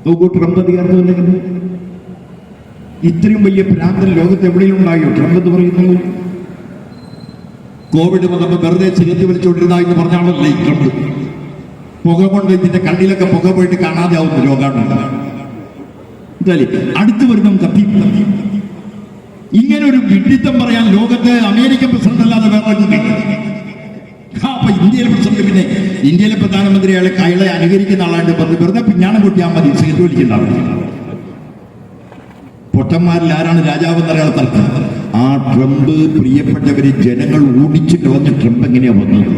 നോക്കൂ, ട്രംപ് അധികാരത്തിൽ വന്നെങ്കിൽ ഇത്രയും വലിയ ഭ്രാന്തൻ ലോകത്ത് എവിടെയും ഉണ്ടായോ? ട്രംപ് എന്ന് പറയുന്നത് കോവിഡ് വന്നപ്പോൾ വെറുതെ ചിരത്തി വലിച്ചുകൊണ്ടിരുന്ന എന്ന് പറഞ്ഞാണല്ലേ ഈ ട്രംപ്. പുക കൊണ്ട് ഇതിന്റെ കണ്ണിലൊക്കെ പുക പോയിട്ട് കാണാതെ ആവുന്ന രോഗമാണ്. അടുത്ത് വരുന്ന കത്തി. ഇങ്ങനെ ഒരു വിഡിത്തം പറയാൻ ലോകത്ത് അമേരിക്കൻ പ്രസിഡന്റ് അല്ലാതെ വേറെ. അപ്പൊ ഇന്ത്യയിലെ പ്രസിഡന്റ്, പിന്നെ ഇന്ത്യയിലെ പ്രധാനമന്ത്രി അയാളെ അനുകരിക്കുന്ന ആളാണ്ട് പറഞ്ഞ് വെറുതെ പിഞ്ഞാണം പൊട്ടിയാൽ മതി, സിഗരറ്റ് വലിക്കുന്ന ആളാണ്. പൊട്ടന്മാരിൽ ആരാണ് രാജാവ് എന്നറിയാതെ തർക്കം. ആ ട്രംപ് പ്രിയപ്പെട്ടവരെ ജനങ്ങൾ ഓടിച്ചു കളഞ്ഞ ട്രംപ് എങ്ങനെയാ വന്നത്?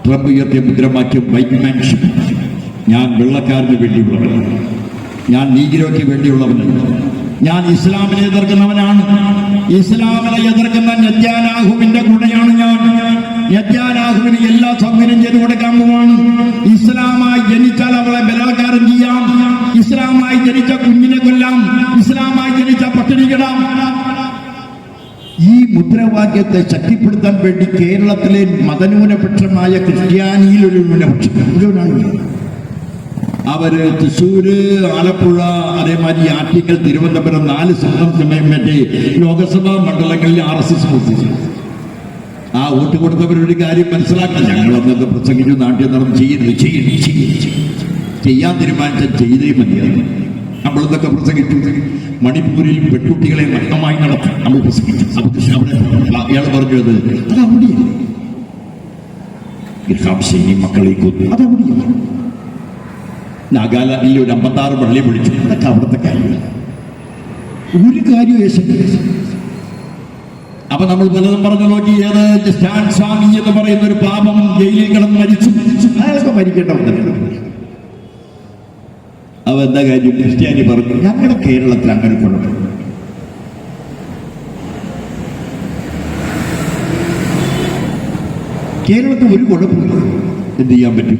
ട്രംപ് ഉയർത്തിയ മുദ്രാവാക്യം വൈറ്റ്മാൻഷിപ്പ്. ഞാൻ വെള്ളക്കാരന് വേണ്ടിയുള്ളവൻ, ഞാൻ നീഗ്രോയ്ക്ക് വേണ്ടിയുള്ളവനല്ല, ഞാൻ ഇസ്ലാമിനെ എതിർക്കുന്നവനാണ്, ഇസ്ലാമിനെ എതിർക്കുന്ന നെത്യാനാഹുവിന്റെ കൂടെയാണ് ഞാൻ. നെത്യാനാഹുവിന് എല്ലാ സൗകര്യം ചെയ്തു കൊടുക്കാൻ പോവാണ്. ഇസ്ലാമായി ജനിച്ചാൽ അവളെ ബലാത്കാരം ചെയ്യാം, ഇസ്ലാമായി ജനിച്ച കുഞ്ഞിനെ കൊല്ലാം, ഇസ്ലാമായി ജനിച്ച പട്ടിണി കിടാം. ഈ മുദ്രാവാക്യത്തെ ശക്തിപ്പെടുത്താൻ വേണ്ടി കേരളത്തിലെ മതന്യൂനപക്ഷമായ ക്രിസ്ത്യാനിയിൽ ഒരു ന്യൂനപക്ഷം മുഴുവനാണ്. അവര് തൃശ്ശൂര്, ആലപ്പുഴ, അതേമാതിരി ആറ്റിങ്ങൽ, തിരുവനന്തപുരം 4 സമയം മറ്റേ ലോകസഭാ മണ്ഡലങ്ങളിൽ RSS പ്രവർത്തിച്ചു. ആ വോട്ട് കൊടുത്തവരൊരു കാര്യം മനസ്സിലാക്കാൻ, ഞങ്ങളന്നൊക്കെ പ്രസംഗിച്ചു, നാട്ടിൽ നടന്ന് ചെയ്യാൻ തീരുമാനിച്ചാൽ ചെയ്തേ മതിയായിരുന്നു. നമ്മളെന്നൊക്കെ പ്രസംഗിച്ചു. മണിപ്പൂരിൽ പെൺകുട്ടികളെ നഗ്നമായി നടത്തി നമ്മൾ പ്രസംഗിച്ചു. അയാൾ പറഞ്ഞത് അതവിടെയാണ്, മക്കളെ കൊന്നു, അതവിടെയാണ്. നാഗാലാൻഡിൽ ഒരു 56 പള്ളി വിളിച്ചു. അതൊക്കെ അവിടുത്തെ കാര്യമില്ല, ഒരു കാര്യവും. അപ്പൊ നമ്മൾ പലതും പറഞ്ഞു നോക്കി. ഏത് സ്റ്റാൻ സ്വാമി എന്ന് പറയുന്ന ഒരു പാപം ജയിലിൽ കിടന്ന് മരിച്ചു. അയാളൊക്കെ മരിക്കേണ്ടവന്നല്ലോ. അവ എന്താ കാര്യം? ക്രിസ്ത്യാനി പറഞ്ഞു ഞങ്ങളുടെ കേരളത്തിൽ അങ്ങനെ കുഴപ്പം. കേരളത്തിൽ ഒരു കുഴപ്പമില്ല. എന്ത് ചെയ്യാൻ പറ്റും?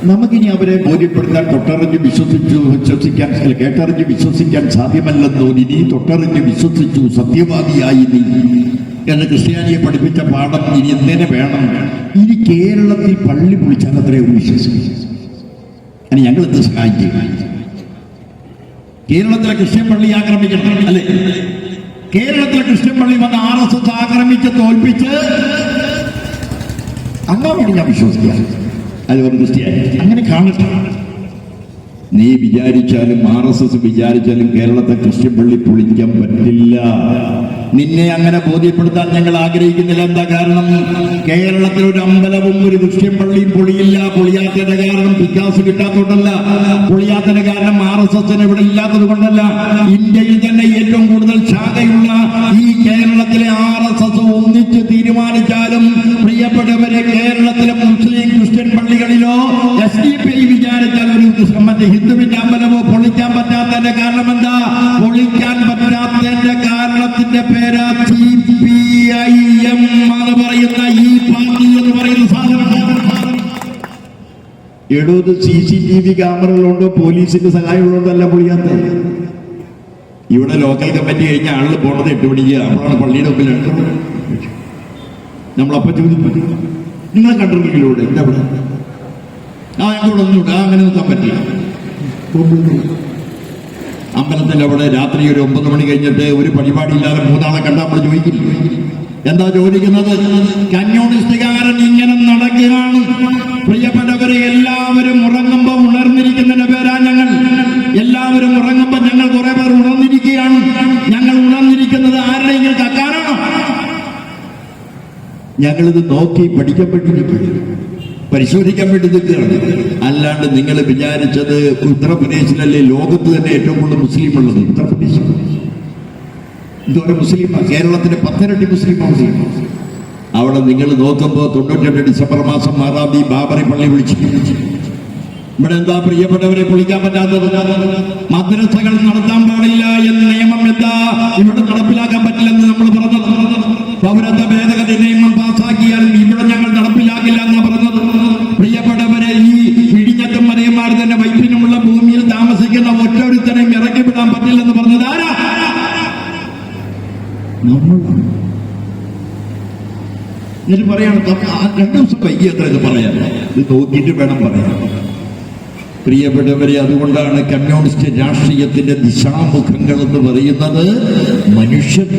നമുക്കിനി അവരെ ബോധ്യപ്പെടുത്താൻ തൊട്ടറിഞ്ഞ് വിശ്വസിക്കാൻ കേട്ടറിഞ്ഞ് വിശ്വസിക്കാൻ സാധ്യമല്ലെന്നോ. ഇനി തൊട്ടറിഞ്ഞ് വിശ്വസിച്ചു സത്യവാദിയായി നീ എന്ന് ക്രിസ്ത്യാനിയെ പഠിപ്പിച്ച പാഠം ഇനി എന്തിനെ വേണം? ഇനി കേരളത്തിൽ പള്ളി പൊളിച്ചാൽ അത്രയും വിശ്വസിക്കും. അനി ഞങ്ങൾ എന്ത് സഹായിക്കും? കേരളത്തിലെ ക്രിസ്ത്യൻ പള്ളി ആക്രമിക്കണം അല്ലെ? കേരളത്തിലെ ക്രിസ്ത്യൻ പള്ളി വന്ന് RSS ആക്രമിച്ച് തോൽപ്പിച്ച് അങ്ങനെ വേണ്ടി ഞാൻ വിശ്വസിക്കാം. അത് ഒരു ക്രിസ്ത്യാനി അങ്ങനെ കാണട്ടെ. നീ വിചാരിച്ചാലും RSS വിചാരിച്ചാലും കേരളത്തെ ക്രിസ്ത്യൻ പള്ളി പൊളിക്കാൻ പറ്റില്ല. നിന്നെ അങ്ങനെ ബോധ്യപ്പെടുത്താൻ ഞങ്ങൾ ആഗ്രഹിക്കുന്നില്ല. എന്താ കാരണം? കേരളത്തിൽ ഒരു അമ്പലവും ഒരു ക്രിസ്ത്യൻ പള്ളിയും പൊളിയില്ല. പൊളിയാത്തതിന്റെ കാരണം പിക്കാസ് കിട്ടാത്തോണ്ടല്ല, പൊളിയാത്തതിന്റെ കാരണം RSS ഇവിടെ ഇല്ലാത്തത് കൊണ്ടല്ല. ഇന്ത്യയിൽ തന്നെ ഏറ്റവും കൂടുതൽ ശാഖയുള്ള ഈ കേരളത്തിലെ RSS ഒന്നിച്ച് തീരുമാനിച്ചാലും പ്രിയപ്പെട്ടവരെ കേരളത്തിലെ മുസ്ലിം ക്രിസ്ത്യൻ പള്ളികളിലോ SDPI വിചാരിച്ചാൽ ഒരു മറ്റേ ഹിന്ദുവിന്റെ അമ്പലമോ പൊളിക്കാൻ പറ്റാത്തതിന്റെ കാരണം എന്താ? പൊളിക്കാൻ പറ്റാത്തതിന്റെ കാരണത്തിന്റെ പേരാ CPIM എന്ന് പറയുന്ന ഈ പാർട്ടി എന്ന് പറയുന്ന സാധനം. എടോത് CCTV ക്യാമറകളുണ്ടോ പോലീസിന്റെ സഹായമുള്ളതല്ല പൊളിയാത്തത്. ഇവിടെ ലോക്കൽ കമ്മിറ്റി കഴിഞ്ഞ ആളിൽ പോണത് 8 മണിക്ക്, അപ്പോഴാണ് പള്ളിയുടെ മുമ്പിലുണ്ട്. നമ്മളപ്പോ ചോദിക്കും നിങ്ങളെ കണ്ടിട്ടില്ലൂടെ എന്താ ഇവിടെ? ഞങ്ങളോട് ഒന്നുകൂടെ അങ്ങനെ നിൽക്കാൻ പറ്റില്ല. അമ്പലത്തിന്റെ അവിടെ രാത്രി ഒരു 9 മണി കഴിഞ്ഞിട്ട് ഒരു പരിപാടിയില്ലാതെ 3 ആളെ കണ്ടാൽ നമ്മൾ ചോദിക്കില്ല. എന്താ ചോദിക്കുന്നത്? കമ്മ്യൂണിസ്റ്റുകാരൻ ഇങ്ങനെ നടക്കുകയാണ്. പ്രിയപ്പെട്ടവരെ, എല്ലാവരും ഉറങ്ങുമ്പോൾ ഉണർന്നിരിക്കുന്നതിന്റെ പേരാ ഞങ്ങൾ. എല്ലാവരും ഉറങ്ങുമ്പോൾ ഞങ്ങൾ കുറെ പേർ ഉണർന്നിരിക്കുകയാണ്. ഞങ്ങൾ ഉണർന്നിരിക്കുന്നത് ആരുടെയെങ്കിലും കക്കാനാണോ? ഞങ്ങളിത് നോക്കി പഠിക്കാൻ വേണ്ടി നിൽക്കുകയാണ്, പരിശോധിക്കാൻ വേണ്ടി നിൽക്കുകയാണ്. അല്ലാണ്ട് നിങ്ങൾ വിചാരിച്ചത് ഉത്തർപ്രദേശിലല്ലേ ലോകത്ത് തന്നെ ഏറ്റവും കൂടുതൽ മുസ്ലിം ഉള്ളത്? ഉത്തർപ്രദേശ് ഇതുവരെ മുസ്ലിമാണ്. കേരളത്തിന്റെ 10 ഇരട്ടി മുസ്ലിമാണ്. അവിടെ നിങ്ങൾ നോക്കുമ്പോൾ 92 ഡിസംബർ മാസം 6-ാം തീയതി ബാബറി പള്ളി വിളിച്ചു. ഇവിടെ എന്താ പ്രിയപ്പെട്ടവരെ പൊളിക്കാൻ പറ്റാത്തത്? മദ്രസകൾ നടത്താൻ പാടില്ല എന്ന നിയമം എന്താ ഇവിടെ നടപ്പിലാക്കാൻ പറ്റില്ലെന്ന് നമ്മൾ പറഞ്ഞത്? പൗരത്വ ഭേദഗതി നിയമം പാസ്സാക്കിയാലും ഇവിടെ ഞങ്ങൾ നടപ്പിലാക്കില്ല എന്നാ പറഞ്ഞത്. പ്രിയപ്പെട്ടവരെ, ഈ പിടിഞ്ഞത്തും മരയന്മാർ തന്നെ വൈപ്പിനുമുള്ള ഭൂമിയിൽ താമസിക്കുന്ന ഒറ്റൊരുത്തനെയും ഇറക്കി വിടാൻ പറ്റില്ലെന്ന് പറഞ്ഞത് ആരാ? ഞാൻ പറയാണ് 2 ദിവസം വൈകി എത്ര ഇത് പറയാൻ. ഇത് നോക്കിയിട്ട് വേണം പറയാൻ. പ്രിയപ്പെട്ടവരെ, അതുകൊണ്ടാണ് കമ്മ്യൂണിസ്റ്റ് രാഷ്ട്രീയത്തിന്റെ ദിശാമുഖങ്ങൾ എന്ന് പറയുന്നത് മനുഷ്യർ,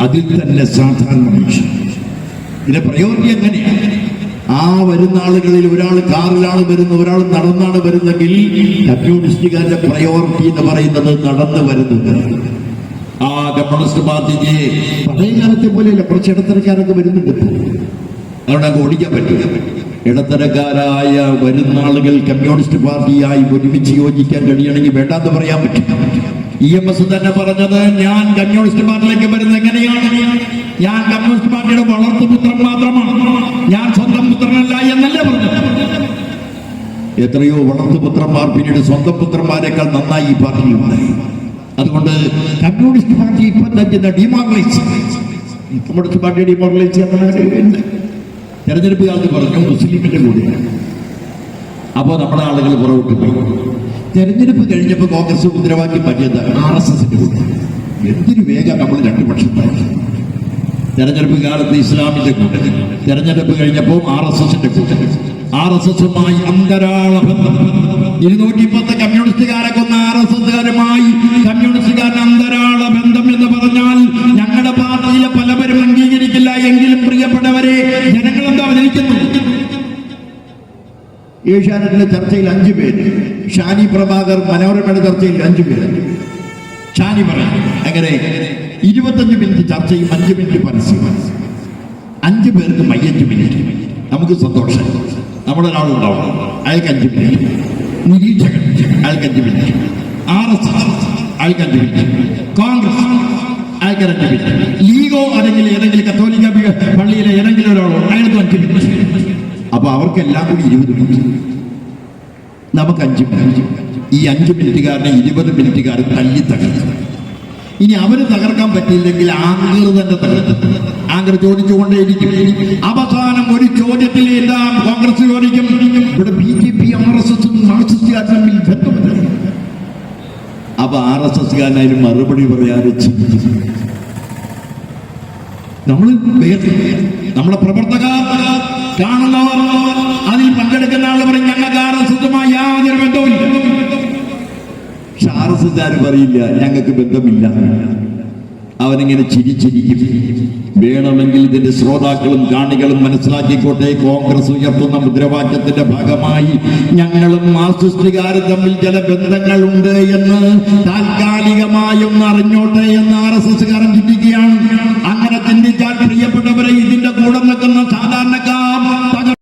അതിൽ തന്നെ സാധാരണ മനുഷ്യർ. ഇതിന്റെ പ്രയോജനം എങ്ങനെയാണ്? ആ വരുന്ന ആളുകളിൽ ഒരാൾ കാറിലാണ് വരുന്നത്, ഒരാൾ നടന്നാണ് വരുന്നെങ്കിൽ കമ്മ്യൂണിസ്റ്റുകാരുടെ പ്രയോറിറ്റി എന്ന് പറയുന്നത് നടന്നു വരുന്നത്. ആ കമ്മ്യൂണിസ്റ്റ് പാർട്ടിക്ക് പഴയ കാലത്തെ പോലെയല്ല, കുറച്ച് ഇടത്തരക്കാരൊക്കെ വരുന്നുണ്ട്. അതുകൊണ്ട് ഓടിക്കാൻ പറ്റില്ല. ഇടത്തരക്കാരായ വരുന്ന ആളുകൾ കമ്മ്യൂണിസ്റ്റ് പാർട്ടിയായി ഒരുമിച്ച് യോജിക്കാൻ കഴിയണമെങ്കിൽ വേണ്ടാന്ന് പറയാൻ പറ്റും. EMS തന്നെ പറഞ്ഞത്, ഞാൻ കമ്മ്യൂണിസ്റ്റ് പാർട്ടിയിലേക്ക് വരുന്നത് എങ്ങനെയാണ്? ഞാൻ കമ്മ്യൂണിസ്റ്റ് പാർട്ടിയുടെ വളർത്തുപുത്രൻ മാത്രമാണ്, ഞാൻ സ്വന്തം പുത്രനല്ല എന്നല്ല പറഞ്ഞത്. എത്രയോ വളർത്തുപുത്രന്മാർ പിന്നീട് സ്വന്തം പുത്രന്മാരെക്കാൾ നന്നായി ഈ പാർട്ടിയിലുണ്ടായി. അതുകൊണ്ട് കമ്മ്യൂണിസ്റ്റ് പാർട്ടി ഇപ്പം തന്നെ ഡിമോറലൈസ്, കമ്മ്യൂണിസ്റ്റ് പാർട്ടി ഡിമോറലൈസ് ചെയ്യാൻ തെരഞ്ഞെടുപ്പ് കാലത്ത് പറഞ്ഞു മുസ്ലിമിന്റെ കൂടെയാണ്. അപ്പോൾ നമ്മുടെ ആളുകൾ പുറകോട്ട് പോയി. തെരഞ്ഞെടുപ്പ് കഴിഞ്ഞപ്പോൾ കോൺഗ്രസ് മുദ്രാവാക്യം പറ്റിയത് RSSന്റെ കൂടെ. എന്തൊരു വേഗം നമ്മൾ രണ്ടു പക്ഷത്തായി. തെരഞ്ഞെടുപ്പ് കാലത്ത് ഇസ്ലാമിന്റെ കൂടെ, തെരഞ്ഞെടുപ്പ് കഴിഞ്ഞപ്പോൾ RSSന്റെ കൂടെ. RSSുമായി അന്തരാള ബന്ധം. 210 കമ്മ്യൂണിസ്റ്റുകാരെ കൊന്ന RSSുകാരുമായി കമ്മ്യൂണിസ്റ്റുകാരന് അന്തരാള ബന്ധം എന്ന് പറഞ്ഞാൽ ഞങ്ങളുടെ പാർട്ടിയിലെ പലവരും അംഗീകരിക്കില്ല. എങ്കിലും പ്രിയപ്പെട്ടവരെ, ജനങ്ങൾ എന്താ അവതരിക്കുന്നു? ഏഷ്യാനെറ്റിലെ ചർച്ചയിൽ 5 പേര്, ഷാനി പ്രഭാകർ മനോരമയുടെ ചർച്ചയിൽ 5 പേര്. ഷാനി പറയാം എങ്ങനെ 25 മിനിറ്റ് ചർച്ചയും 5 മിനിറ്റ് പരസ്യം. 5 പേർക്ക് 5 മിനിറ്റ്. നമുക്ക് സന്തോഷം. നമ്മുടെ ഒരാളുണ്ടാവും, അയാൾക്ക് 5 മിനിറ്റ്. നിരീക്ഷകൻ അയാൾക്ക് 5 മിനിറ്റ്. RSS അയാൾക്ക് 5 മിനിറ്റ്. കോൺഗ്രസ് അയാൾക്ക് 2 മിനിറ്റ്. ലീഗോ അല്ലെങ്കിൽ ഏതെങ്കിലും കത്തോലിക്ക പള്ളിയിലെ ഏതെങ്കിലും ഒരാളോ അയാൾക്ക് 5 മിനിറ്റ്. അപ്പൊ അവർക്കെല്ലാം കൂടി 20 മിനിറ്റ്, നമുക്ക് 5 മിനിറ്റ്. ഈ 5 മിനിറ്റുകാരനെ 20 മിനിറ്റുകാരൻ തല്ലി തകർക്കും. ഇനി അവര് തകർക്കാൻ പറ്റിയില്ലെങ്കിൽ ആങ്കർ തന്നെ തകർക്കും. ആങ്കർ ചോദിച്ചുകൊണ്ടേയിരിക്കും. അവസാനം ഒരു ചോദ്യത്തിൽ എല്ലാം കോൺഗ്രസ് ചോദിക്കും, ഇവിടെ BJP RSSും മാർക്സിസ്റ്റുകാരും തമ്മിൽ ബന്ധമില്ല. അപ്പൊ RSSകാരനായാലും മറുപടി പറയാതെ നമ്മളെ പ്രവർത്തകർ കാണുന്നവർ, അതിൽ പങ്കെടുക്കുന്ന ആൾ പറയും ഞങ്ങൾക്ക് RSSുമായി യാതൊരു ബന്ധവുമില്ല. പക്ഷെ RSSകാർ പറയില്ല ഞങ്ങൾക്ക് ബന്ധമില്ല. അവനിങ്ങനെ ചിരിച്ചിരിക്കും. വേണമെങ്കിൽ ഇതിന്റെ ശ്രോതാക്കളും കാണികളും മനസ്സിലാക്കിക്കോട്ടെ, കോൺഗ്രസ് ഉയർത്തുന്ന മുദ്രാവാക്യത്തിന്റെ ഭാഗമായി ഞങ്ങളും മാർക്സിസ്റ്റുകാരും തമ്മിൽ ചില ബന്ധങ്ങളുണ്ട് എന്ന് താൽക്കാലികമായൊന്ന് അറിഞ്ഞോട്ടെ എന്ന് RSSകാരൻ ചിന്തിക്കുകയാണ്. അങ്ങനെ ചിന്തിച്ചാൽ പ്രിയപ്പെട്ടവരെ, ഇതിന്റെ കൂടെ